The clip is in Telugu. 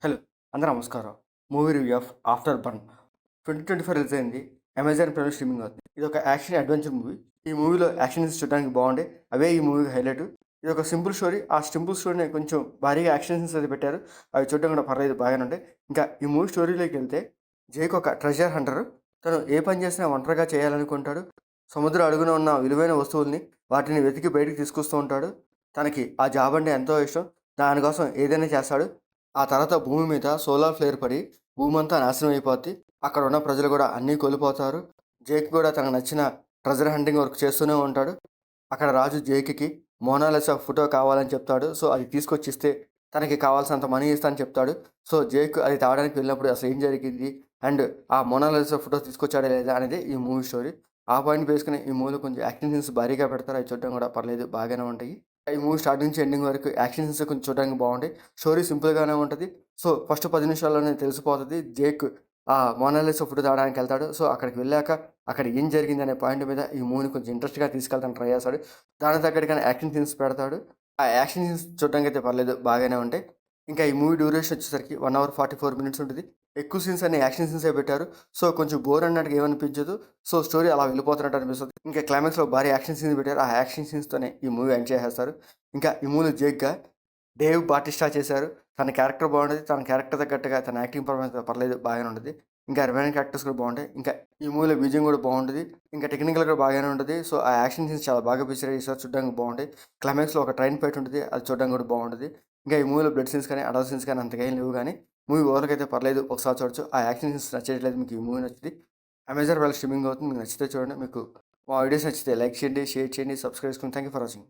హలో! అందరూ నమస్కారం. Movie review of 'after burn' 2024 release అయింది. అమెజాన్ ప్రైమ్‌లో స్ట్రీమింగ్ అవుతుంది. ఇదొక యాక్షన్ అడ్వెంచర్ మూవీ. ఈ మూవీలో యాక్షన్ సీన్స్ చూడడానికి బాగుంటాయి. అవే ఈ మూవీకి హైలైట్. ఇదొక సింపుల్ స్టోరీ. ఆ సింపుల్ స్టోరీని కొంచెం భారీగా యాక్షన్ సీన్స్ అయితే పెట్టారు. అవి చూడడం కూడా పర్లేదు బాగానే ఉంటాయి. ఇంకా ఈ మూవీ స్టోరీలోకి వెళ్తే జేక్ ఒక ట్రెజర్ హంటర్. తను ఏ పని చేసినా ఒంటరిగా చేయాలనుకుంటాడు. సముద్రం అడుగున ఉన్న విలువైన వస్తువుల్ని వాటిని వెతికి బయటికి తీసుకొస్తూ ఉంటాడు. తనకి ఆ జాబ్ అంటే ఎంతో ఇష్టం. దానికోసం ఏదైనా చేస్తాడు. ఆ తర్వాత భూమి మీద సోలార్ ఫ్లేర్ పడి భూమంతా నాశనం అయిపోద్ది. అక్కడ ఉన్న ప్రజలు కూడా అన్నీ కోల్పోతారు. జేక్ కూడా తనకు నచ్చిన ట్రెజర్ హంటింగ్ వర్క్ చేస్తూనే ఉంటాడు. అక్కడ రాజు జేక్‌కి మోనాలిసా ఫోటో కావాలని చెప్తాడు. సో, అది తీసుకొచ్చిస్తే తనకి కావాల్సినంత మనీ ఇస్తా అని చెప్తాడు. సో, జేక్ అది తేవడానికి వెళ్ళినప్పుడు అసలు ఏం జరిగింది? అండ్ ఆ మోనాలిసా ఫోటో తీసుకొచ్చాడా లేదా? అనేది ఈ మూవీ స్టోరీ. ఆ పాయింట్ బేసుకొని ఈ మూవీలో కొంచెం యాక్షన్ సీన్స్ భారీగా పెడతారు. అవి చూడడం కూడా పర్లేదు బాగానే ఉంటాయి. ఈ మూవీ స్టార్ట్ నుంచి ఎండింగ్ వరకు యాక్షన్ సీన్స్ కొంచెం చూడడానికి బాగుంటాయి. స్టోరీ సింపుల్‌గానే ఉంటది. సో, ఫస్ట్ 10 నిమిషాల్లోనే తెలిసిపోతది. జేక్ ఆ మోనాలిసా ఫోటో తేవడానికి వెళ్తాడు. సో, అక్కడికి వెళ్ళాక అక్కడ ఏం జరిగిందనే పాయింట్ మీద ఈ మూవీని కొంచెం ఇంట్రెస్ట్‌గా తీసుకెళ్ళడానికి ట్రై చేస్తాడు. దానికి తగ్గట్టుగానే యాక్షన్ సీన్స్ పెడతాడు. ఆ యాక్షన్ సీన్స్ చూడడానికైతే పర్లేదు బాగానే ఉంటాయి. ఇంకా ఈ మూవీ డ్యూరేషన్ వచ్చేసరికి 1 అవర్ 44 మినిట్స్ ఉంటది. ఎక్కువ సీన్స్ అన్ని యాక్షన్ సీన్సే పెట్టారు. సో, కొంచెం బోర్ అన్నట్టుగా ఏమనిపించదు. సో, స్టోరీ అలా వెళ్ళిపోతున్నట్టు అనిపిస్తది. ఇంకా క్లైమాక్స్‌లో భారీ యాక్షన్ సీన్స్ పెట్టారు. ఆ యాక్షన్ సీన్స్‌తోనే ఈ మూవీ ఎండ్ చేసేస్తారు. ఇంకా ఈ మూవీలో జేక్‌గా డేవ్ బాటిస్టా చేశారు. తన క్యారెక్టర్ బాగుంటది. తన క్యారెక్టర్ తగ్గట్టుగా తన యాక్టింగ్ పర్ఫార్మెన్స్ పర్లేదు బాగానే ఉంటది. ఇంకా రిమైనింగ్ క్యారెక్టర్స్ కూడా బాగుంటాయి. ఇంకా ఈ మూవీలో బీజీఎం కూడా బాగుంటది. ఇంకా టెక్నికల్‌గా కూడా బాగానే ఉంటది. సో, ఆ యాక్షన్ సీన్స్ చాలా బాగా పిక్చరైజ్ చేశారు. చూడడానికి బాగుంటాయి. క్లైమాక్స్‌లో ఒక ట్రైన్ ఫైట్ ఉంటది. అది చూడడానికి కూడా బాగుంటది. ఇంకా ఈ మూవీలో బ్లడ్ సీన్స్ కానీ, అడల్ట్ సీన్స్ కానీ అంతగా ఏం లేవు గానీ, మూవీ ఓవరాల్‌గా అయితే పర్లేదు. ఒకసారి చూడొచ్చు. ఆ యాక్షన్ సీన్స్ నచ్చేట్లేదు మీకు ఈ మూవీ నచ్చిద్ది. అమెజాన్ ప్రైమ్‌లో స్ట్రీమింగ్ అవుతుంది. మీకు నచ్చితే చూడండి. మీకు మా వీడియోస్ నచ్చితే లైక్ చేయండి, షేర్ చేయండి, సబ్స్క్రైబ్ చేసుకోండి. Thank you for watching.